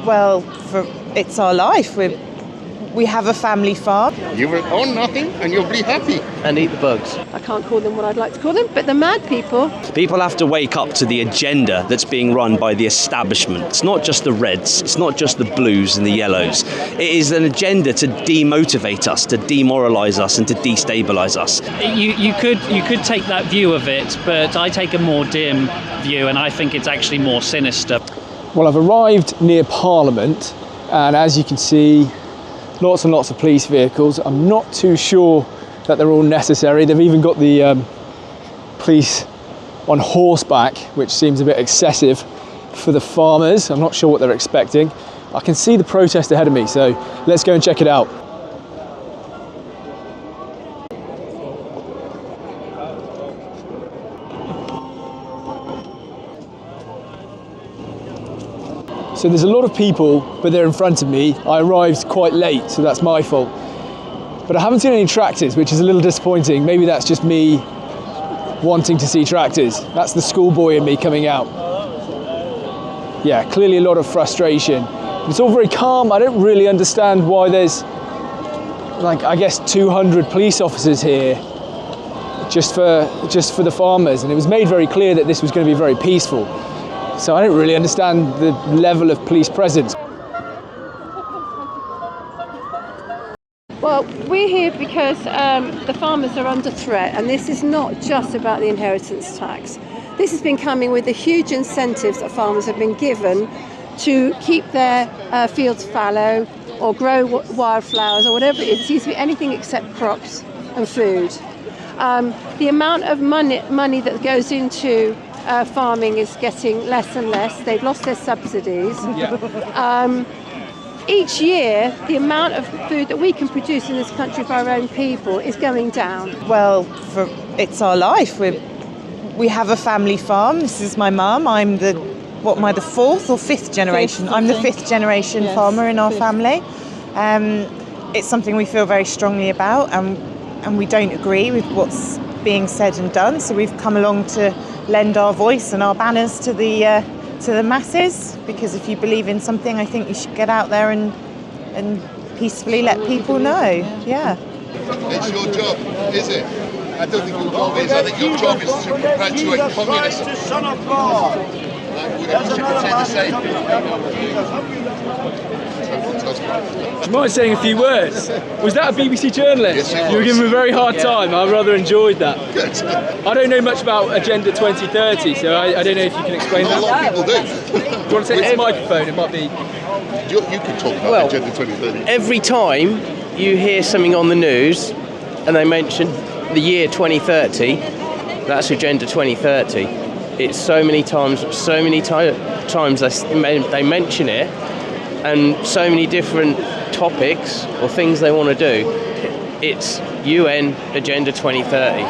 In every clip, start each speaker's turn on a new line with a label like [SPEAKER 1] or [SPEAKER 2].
[SPEAKER 1] Well, it's our life. We have a family farm.
[SPEAKER 2] You will own nothing and you'll be happy.
[SPEAKER 3] And eat the bugs.
[SPEAKER 4] I can't call them what I'd like to call them, but the mad people.
[SPEAKER 5] People have to wake up to the agenda that's being run by the establishment. It's not just the Reds, it's not just the Blues and the Yellows. It is an agenda to demotivate us, to demoralise us and to destabilise us.
[SPEAKER 6] You could take that view of it, but I take a more dim view and I think it's actually more sinister.
[SPEAKER 7] Well, I've arrived near Parliament and as you can see, lots and lots of police vehicles. I'm not too sure that they're all necessary. They've even got the police on horseback, which seems a bit excessive for the farmers. I'm not sure what they're expecting. I can see the protest ahead of me, so let's go and check it out. So there's a lot of people, but they're in front of me. I arrived quite late, so that's my fault. But I haven't seen any tractors, which is a little disappointing. Maybe that's just me wanting to see tractors. That's the schoolboy in me coming out. Yeah, clearly a lot of frustration. It's all very calm. I don't really understand why there's, like, I guess 200 police officers here just for the farmers. And it was made very clear that this was going to be very peaceful. So I don't really understand the level of police presence.
[SPEAKER 4] Well, we're here because the farmers are under threat, and this is not just about the inheritance tax. This has been coming with the huge incentives that farmers have been given to keep their fields fallow or grow wildflowers or whatever it is. It seems to be anything except crops and food. The amount of money that goes into farming is getting less and less. They've lost their subsidies. Yeah. Each year, the amount of food that we can produce in this country for our own people is going down.
[SPEAKER 1] Well, it's our life. We have a family farm. This is my mum. I'm the fourth or fifth generation? I'm the fifth generation farmer in our family. It's something we feel very strongly about, and we don't agree with what's being said and done. So we've come along to lend our voice and our banners to the masses, because if you believe in something, I think you should get out there and peacefully let people know. Yeah.
[SPEAKER 2] It's your job, is it? I don't think your job is. I think your job is to perpetuate communism. Son of God. Would you say the same?
[SPEAKER 7] Do you mind saying a few words? Was that a BBC journalist?
[SPEAKER 2] Yes,
[SPEAKER 7] you were giving me a very hard time. I rather enjoyed that.
[SPEAKER 2] Good.
[SPEAKER 7] I don't know much about Agenda 2030, so I don't know if you can explain that.
[SPEAKER 2] A lot of people do.
[SPEAKER 7] Do you want to take this microphone? It might be...
[SPEAKER 2] You can talk about Agenda 2030.
[SPEAKER 3] Every time you hear something on the news and they mention the year 2030, that's Agenda 2030. It's so many times they mention it, and so many different topics or things they want to do. It's UN Agenda 2030.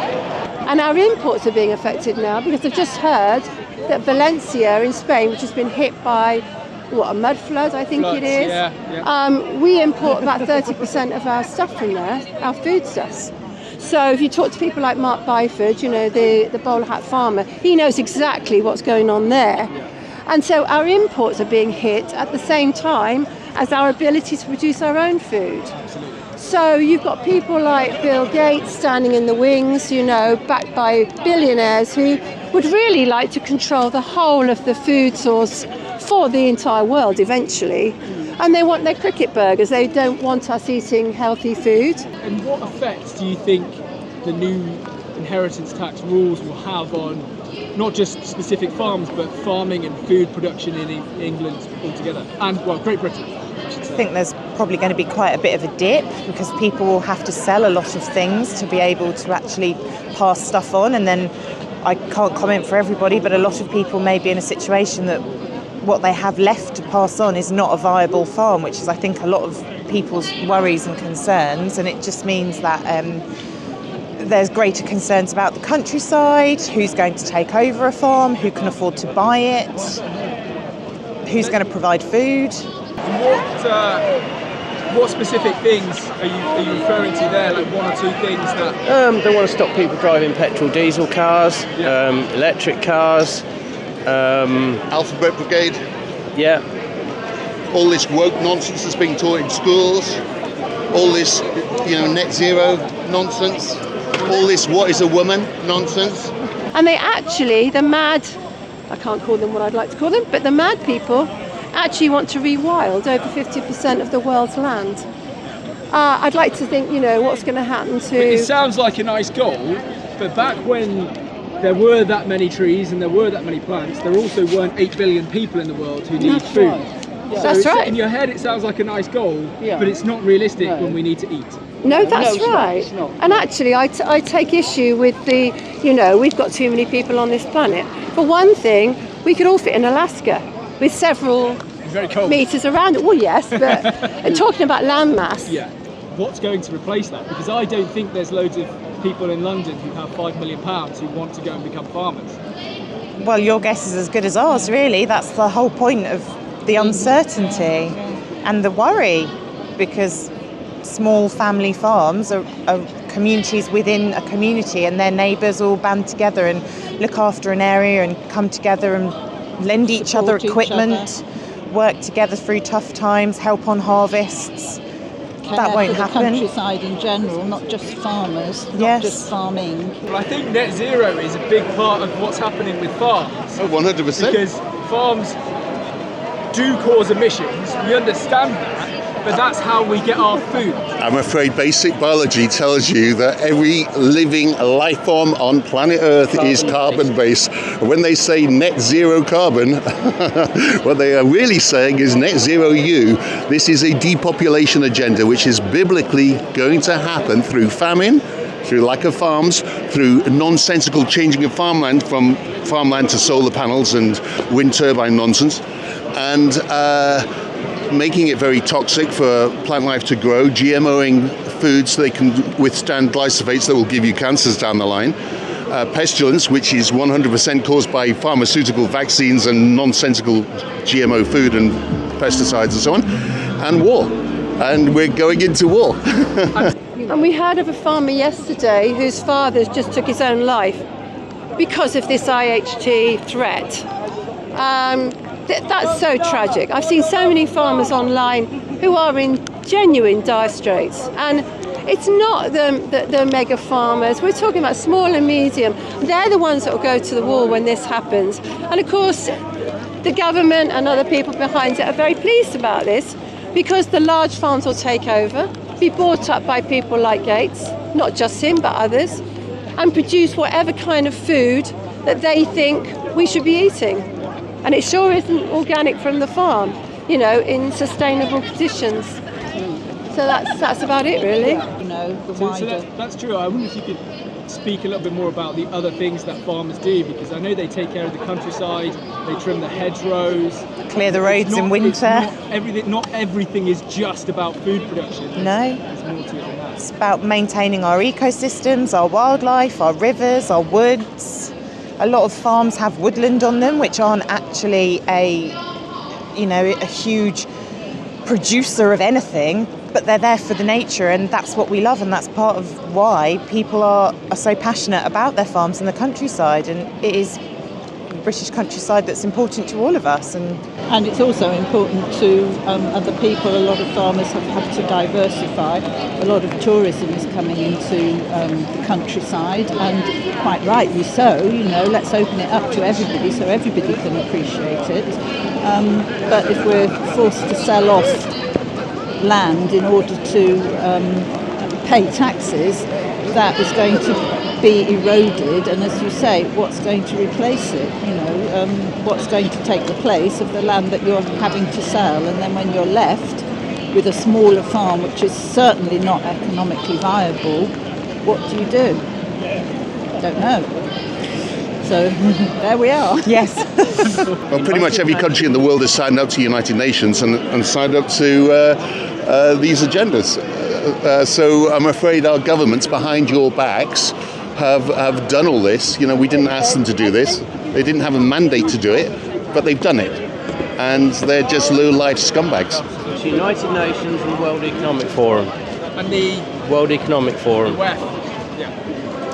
[SPEAKER 4] And our imports are being affected now because I've just heard that Valencia in Spain, which has been hit by a mud flood, I think it is. Yeah. We import about 30% of our stuff from there, our foodstuffs. So if you talk to people like Mark Byford, the bowler hat farmer, he knows exactly what's going on there. And so our imports are being hit at the same time as our ability to produce our own food. So you've got people like Bill Gates standing in the wings, backed by billionaires who would really like to control the whole of the food source for the entire world eventually. And they want their cricket burgers. They don't want us eating healthy food.
[SPEAKER 7] And what effect do you think the new inheritance tax rules will have on not just specific farms, but farming and food production in England altogether? And, Great Britain, I should say.
[SPEAKER 1] I think there's probably going to be quite a bit of a dip, because people will have to sell a lot of things to be able to actually pass stuff on. And then I can't comment for everybody, but a lot of people may be in a situation that what they have left to pass on is not a viable farm, which is, I think, a lot of people's worries and concerns. And it just means that there's greater concerns about the countryside, who's going to take over a farm, who can afford to buy it, who's going to provide food.
[SPEAKER 7] What specific things are you referring to there, like one or two things that...
[SPEAKER 3] They want to stop people driving petrol, diesel cars, electric cars.
[SPEAKER 2] Alphabet Brigade.
[SPEAKER 3] Yeah.
[SPEAKER 2] all this woke nonsense that's being taught in schools, all this, net zero nonsense, all this what is a woman nonsense.
[SPEAKER 4] And the mad, I can't call them what I'd like to call them, but the mad people actually want to rewild over 50% of the world's land. I'd like to think, what's going to happen to...
[SPEAKER 7] It sounds like a nice goal, but back when there were that many trees and there were that many plants, there also weren't 8 billion people in the world who need food.
[SPEAKER 4] Right.
[SPEAKER 7] So
[SPEAKER 4] that's right.
[SPEAKER 7] In your head it sounds like a nice goal, but it's not realistic when we need to eat.
[SPEAKER 4] No, that's right. And actually, I take issue with the, we've got too many people on this planet. For one thing, we could all fit in Alaska with several meters around it. Well, yes, but talking about land mass.
[SPEAKER 7] Yeah. What's going to replace that? Because I don't think there's loads of people in London who have £5 million who want to go and become farmers.
[SPEAKER 1] Well, your guess is as good as ours, really. That's the whole point of the uncertainty and the worry, because small family farms are communities within a community, and their neighbours all band together and look after an area and come together and lend each other equipment, work together through tough times, help on harvests. That won't happen.
[SPEAKER 8] The countryside in general, not just farmers, not just farming.
[SPEAKER 7] Well, I think net zero is a big part of what's happening with farms.
[SPEAKER 2] Oh, 100%.
[SPEAKER 7] Because farms do cause emissions, we understand that, but that's how we get our food.
[SPEAKER 2] I'm afraid basic biology tells you that every living life form on planet Earth is carbon-based. When they say net zero carbon, what they are really saying is net zero you. This is a depopulation agenda which is biblically going to happen through famine, through lack of farms, through nonsensical changing of farmland from farmland to solar panels and wind turbine nonsense, and making it very toxic for plant life to grow, GMOing foods so they can withstand glyphosates that will give you cancers down the line, pestilence, which is 100% caused by pharmaceutical vaccines and nonsensical GMO food and pesticides and so on, and war. And we're going into war.
[SPEAKER 4] And we heard of a farmer yesterday whose father just took his own life because of this IHT threat. That's so tragic. I've seen so many farmers online who are in genuine dire straits, and it's not the mega farmers. We're talking about small and medium. They're the ones that will go to the wall when this happens. And of course, the government and other people behind it are very pleased about this, because the large farms will take over, be bought up by people like Gates, not just him, but others, and produce whatever kind of food that they think we should be eating. And it sure isn't organic from the farm, in sustainable conditions. So that's about it, really.
[SPEAKER 7] So that's true. I wonder if you could speak a little bit more about the other things that farmers do, because I know they take care of the countryside, they trim the hedgerows,
[SPEAKER 1] clear the roads in winter.
[SPEAKER 7] Not everything is just about food production.
[SPEAKER 1] No.
[SPEAKER 7] There's more to it than that.
[SPEAKER 1] It's about maintaining our ecosystems, our wildlife, our rivers, our woods. A lot of farms have woodland on them, which aren't actually a huge producer of anything, but they're there for the nature, and that's what we love, and that's part of why people are so passionate about their farms and the countryside, and it is the British countryside that's important to all of us.
[SPEAKER 8] And it's also important to other people. A lot of farmers have had to diversify. A lot of tourism is coming into the countryside, and quite rightly so. Let's open it up to everybody so everybody can appreciate it. But if we're forced to sell off land in order to pay taxes, that is going to be eroded, and as you say, what's going to replace it? What's going to take the place of the land that you're having to sell? And then when you're left with a smaller farm, which is certainly not economically viable, what do you do? Don't know. So there we are.
[SPEAKER 1] Yes.
[SPEAKER 2] Well, pretty much every country in the world has signed up to United Nations and signed up to these agendas. So I'm afraid our governments behind your backs have done all this. We didn't ask them to do this. They didn't have a mandate to do it, but they've done it. And they're just low-life scumbags.
[SPEAKER 3] It's United Nations and World Economic Forum.
[SPEAKER 7] And the
[SPEAKER 3] World Economic Forum.
[SPEAKER 7] WEF. Yeah.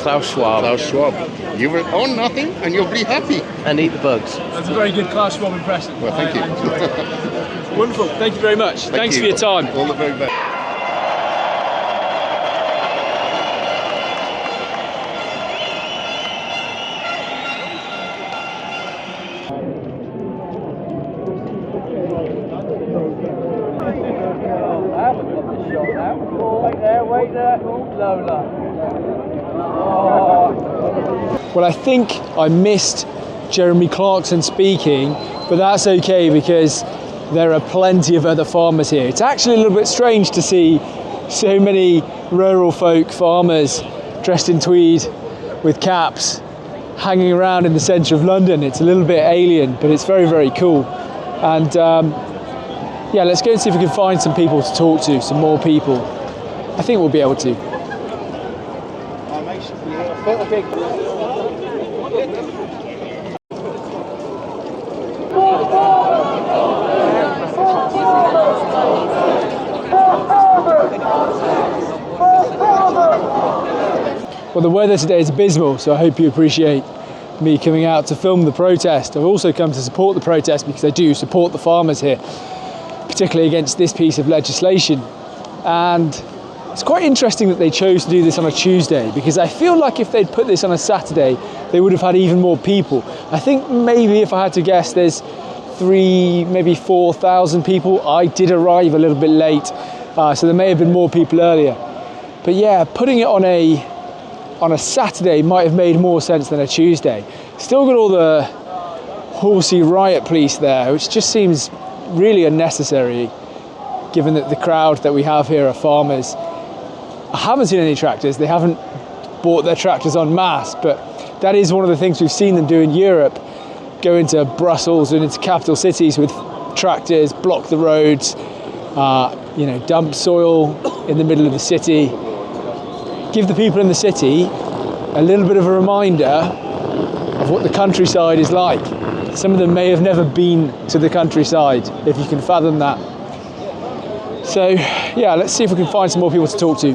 [SPEAKER 3] Klaus Schwab.
[SPEAKER 2] Klaus Schwab. You will own nothing and you'll be happy.
[SPEAKER 3] And eat the bugs.
[SPEAKER 7] That's a very good Klaus Schwab impression.
[SPEAKER 2] Well, thank you.
[SPEAKER 7] Wonderful. Thank you very much. Thanks for your time.
[SPEAKER 2] All the very best.
[SPEAKER 3] Wait there, Lola.
[SPEAKER 7] Well, I think I missed Jeremy Clarkson speaking, but that's okay because there are plenty of other farmers here. It's actually a little bit strange to see so many rural folk farmers dressed in tweed with caps hanging around in the centre of London. It's a little bit alien, but it's very, very cool. And yeah, let's go and see if we can find some people to talk to, some more people. I think we'll be able to. Well, the weather today is abysmal, so I hope you appreciate me coming out to film the protest. I've also come to support the protest because I do support the farmers here, particularly against this piece of legislation. And it's quite interesting that they chose to do this on a Tuesday, because I feel like if they'd put this on a Saturday, they would have had even more people. I think maybe if I had to guess, there's 3,000, maybe 4,000 people. I did arrive a little bit late, so there may have been more people earlier. But yeah, putting it on a Saturday might have made more sense than a Tuesday. Still got all the horsey riot police there, which just seems really unnecessary, given that the crowd that we have here are farmers. I haven't seen any tractors. They haven't bought their tractors en masse, but that is one of the things we've seen them do in Europe. Go into Brussels and into capital cities with tractors, block the roads, dump soil in the middle of the city. Give the people in the city a little bit of a reminder of what the countryside is like. Some of them may have never been to the countryside, if you can fathom that. So yeah, let's see if we can find some more people to talk to.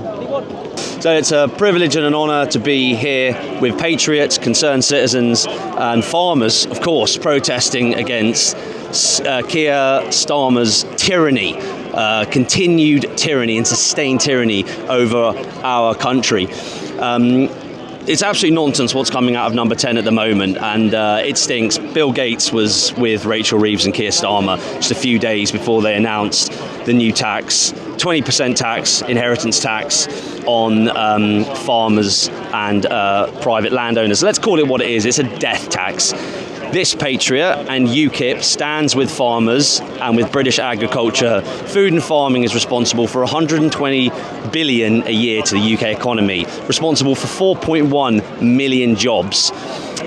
[SPEAKER 5] So it's a privilege and an honour to be here with patriots, concerned citizens and farmers, of course, protesting against Keir Starmer's tyranny, continued tyranny and sustained tyranny over our country. It's absolute nonsense what's coming out of number 10 at the moment, and it stinks. Bill Gates was with Rachel Reeves and Keir Starmer just a few days before they announced the new tax, 20% tax, inheritance tax on farmers and private landowners. Let's call it what it is. It's a death tax. This patriot and UKIP stands with farmers and with British agriculture. Food and farming is responsible for 120 billion a year to the UK economy, responsible for 4.1 million jobs.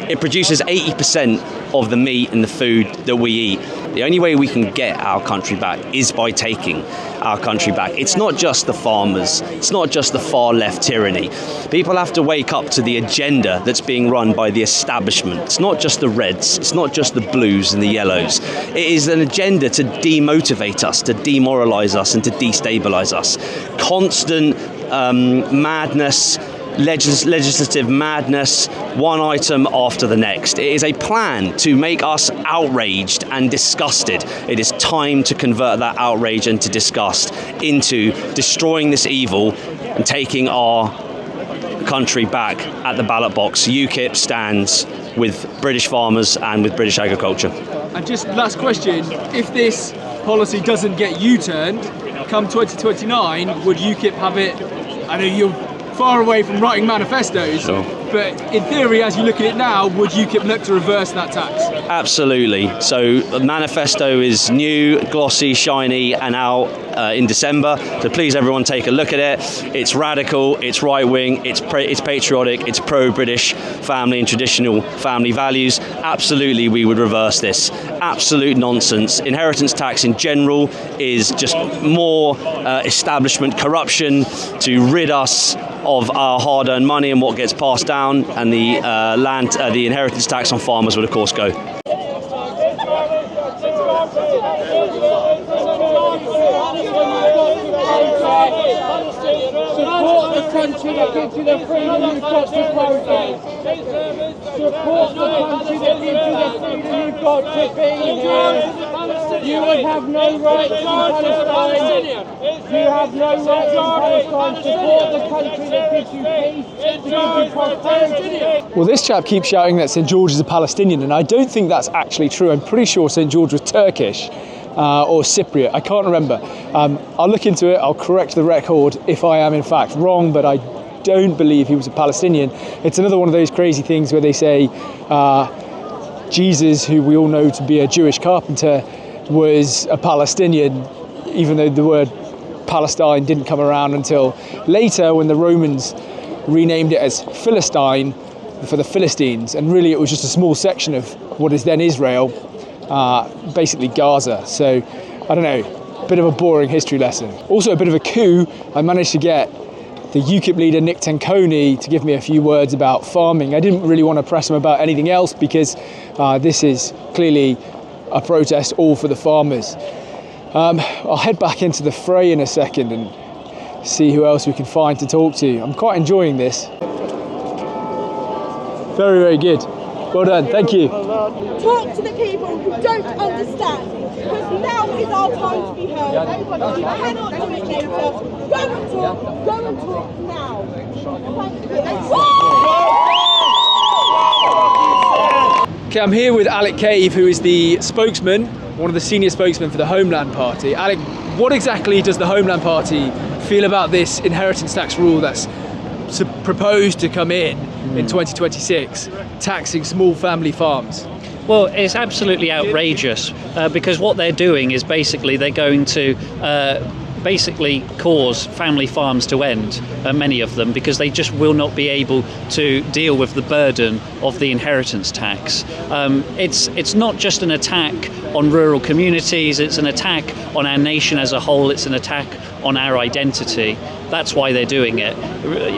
[SPEAKER 5] It produces 80% of the meat and the food that we eat. The only way we can get our country back is by taking our country back. It's not just the farmers, it's not just the far left tyranny. People have to wake up to the agenda that's being run by the establishment. It's not just the Reds, it's not just the Blues and the Yellows. It is an agenda to demotivate us, to demoralise us and to destabilise us. Constant madness, legislative madness, one item after the next. It is a plan to make us outraged and disgusted. It is time to convert that outrage and to disgust into destroying this evil and taking our country back at the ballot box. UKIP stands with British farmers and with British agriculture.
[SPEAKER 7] And just last question, if this policy doesn't get U-turned, come 2029, would UKIP have it? I know you're far away from writing manifestos, sure, but in theory, as you look at it now, would UKIP look to reverse that tax?
[SPEAKER 5] Absolutely. So the manifesto is new, glossy, shiny, and out in December. So please, everyone, take a look at it. It's radical, it's right-wing, it's patriotic, it's pro-British family and traditional family values. Absolutely, we would reverse this. Absolute nonsense. Inheritance tax in general is just more establishment corruption to rid us of our hard-earned money and what gets passed down, and the the inheritance tax on farmers would of course go.
[SPEAKER 9] Support the country. country that gives you the freedom you've got to protest. Support the country that gives you the freedom you've got to be here. You would have no rights in Palestine. You have no rights in Palestine. Support the country that gives you peace, that gives you prosperity.
[SPEAKER 7] Well, this chap keeps shouting that St George is a Palestinian, and I don't think that's actually true. I'm pretty sure St George was Turkish or Cypriot. I can't remember. I'll look into it. I'll correct the record if I am in fact wrong, but I don't believe he was a Palestinian. It's another one of those crazy things where they say Jesus, who we all know to be a Jewish carpenter, was a Palestinian, even though the word Palestine didn't come around until later when the Romans renamed it as Philistine for the Philistines, and really it was just a small section of what is then Israel, basically Gaza. So I don't know, a bit of a boring history lesson. Also a bit of a coup. I managed to get the UKIP leader Nick Tanconi to give me a few words about farming. I didn't really want to press him about anything else because this is clearly a protest all for the farmers. I'll head back into the fray in a second and see who else we can find to talk to. I'm quite enjoying this. Very, very good. Well done, thank you.
[SPEAKER 10] Talk to the people who don't understand, because now is our time to be heard. You cannot do it later. Go and talk now.
[SPEAKER 7] Okay, I'm here with Alec Cave, who is the spokesman, one of the senior spokesmen for the Homeland Party. Alec, what exactly does the Homeland Party feel about this inheritance tax rule that's proposed to come in 2026, taxing small family farms?
[SPEAKER 6] Well, it's absolutely outrageous because what they're doing is basically they're going to cause family farms to end, many of them, because they just will not be able to deal with the burden of the inheritance tax. It's not just an attack on rural communities, it's an attack on our nation as a whole, it's an attack on our identity. That's why they're doing it.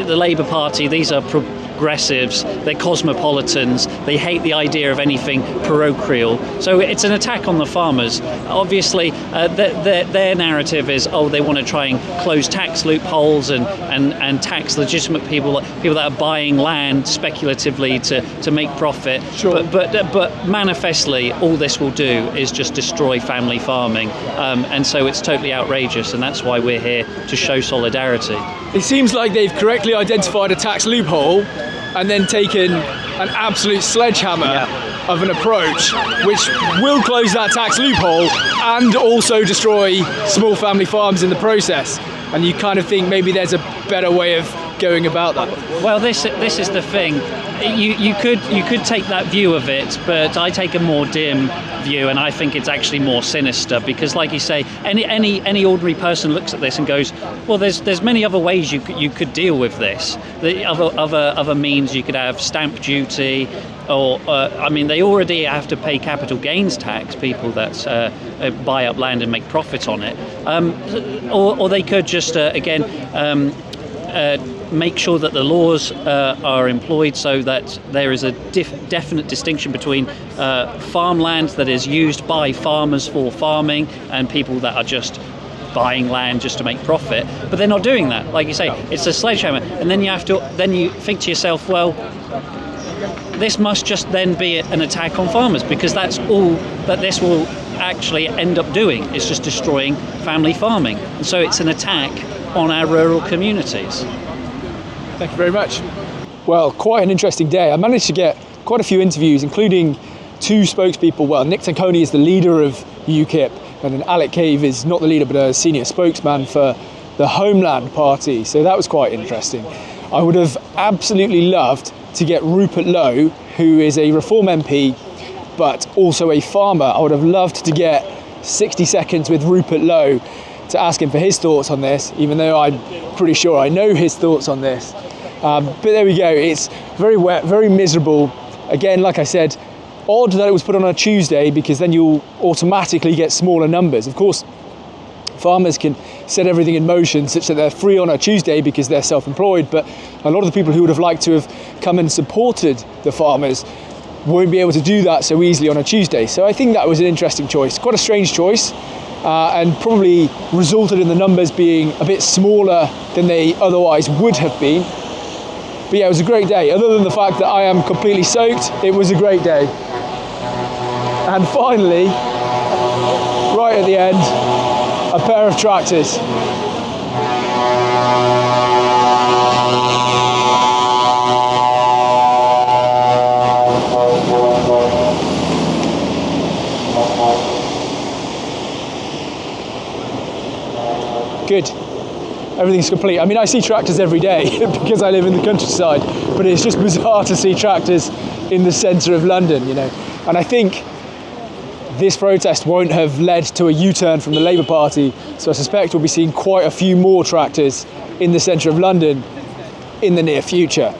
[SPEAKER 6] The Labour Party, these are progressives, they're cosmopolitans, they hate the idea of anything parochial. So it's an attack on the farmers. Obviously, their narrative is, they want to try and close tax loopholes and tax legitimate people that are buying land speculatively to make profit.
[SPEAKER 7] Sure.
[SPEAKER 6] But manifestly, all this will do is just destroy family farming. And so it's totally outrageous, and that's why we're here to show solidarity.
[SPEAKER 7] It seems like they've correctly identified a tax loophole and then taken an absolute sledgehammer of an approach which will close that tax loophole and also destroy small family farms in the process. And you kind of think maybe there's a better way of going about that.
[SPEAKER 6] Well, this is the thing. You could take that view of it, but I take a more dim view, and I think it's actually more sinister because, like you say, any ordinary person looks at this and goes, well, there's many other ways you could deal with this. The other means you could have stamp duty, or they already have to pay capital gains tax, people that buy up land and make profit on it, or they could just make sure that the laws are employed so that there is a definite distinction between farmland that is used by farmers for farming and people that are just buying land just to make profit. But they're not doing that. Like you say, it's a sledgehammer. And then you think to yourself, well, this must just then be an attack on farmers, because that's all that this will actually end up doing, is just destroying family farming. And so it's an attack on our rural communities.
[SPEAKER 7] Thank you very much. Well, quite an interesting day. I managed to get quite a few interviews, including two spokespeople. Well, Nick Tanconi is the leader of UKIP, and then Alec Cave is not the leader but a senior spokesman for the Homeland Party. So that was quite interesting. I would have absolutely loved to get Rupert Lowe, who is a Reform MP but also a farmer. I would have loved to get 60 seconds with Rupert Lowe to ask him for his thoughts on this, even though I'm pretty sure I know his thoughts on this. But there we go, it's very wet, very miserable. Again, like I said, odd that it was put on a Tuesday, because then you'll automatically get smaller numbers. Of course, farmers can set everything in motion such that they're free on a Tuesday because they're self-employed, but a lot of the people who would have liked to have come and supported the farmers won't be able to do that so easily on a Tuesday. So I think that was an interesting choice, quite a strange choice. and probably resulted in the numbers being a bit smaller than they otherwise would have been. But yeah, it was a great day. Other than the fact that I am completely soaked, it was a great day. And finally, right at the end, a pair of tractors. Good. Everything's complete. I mean, I see tractors every day because I live in the countryside, but it's just bizarre to see tractors in the centre of London, you know. And I think this protest won't have led to a U-turn from the Labour Party, so I suspect we'll be seeing quite a few more tractors in the centre of London in the near future.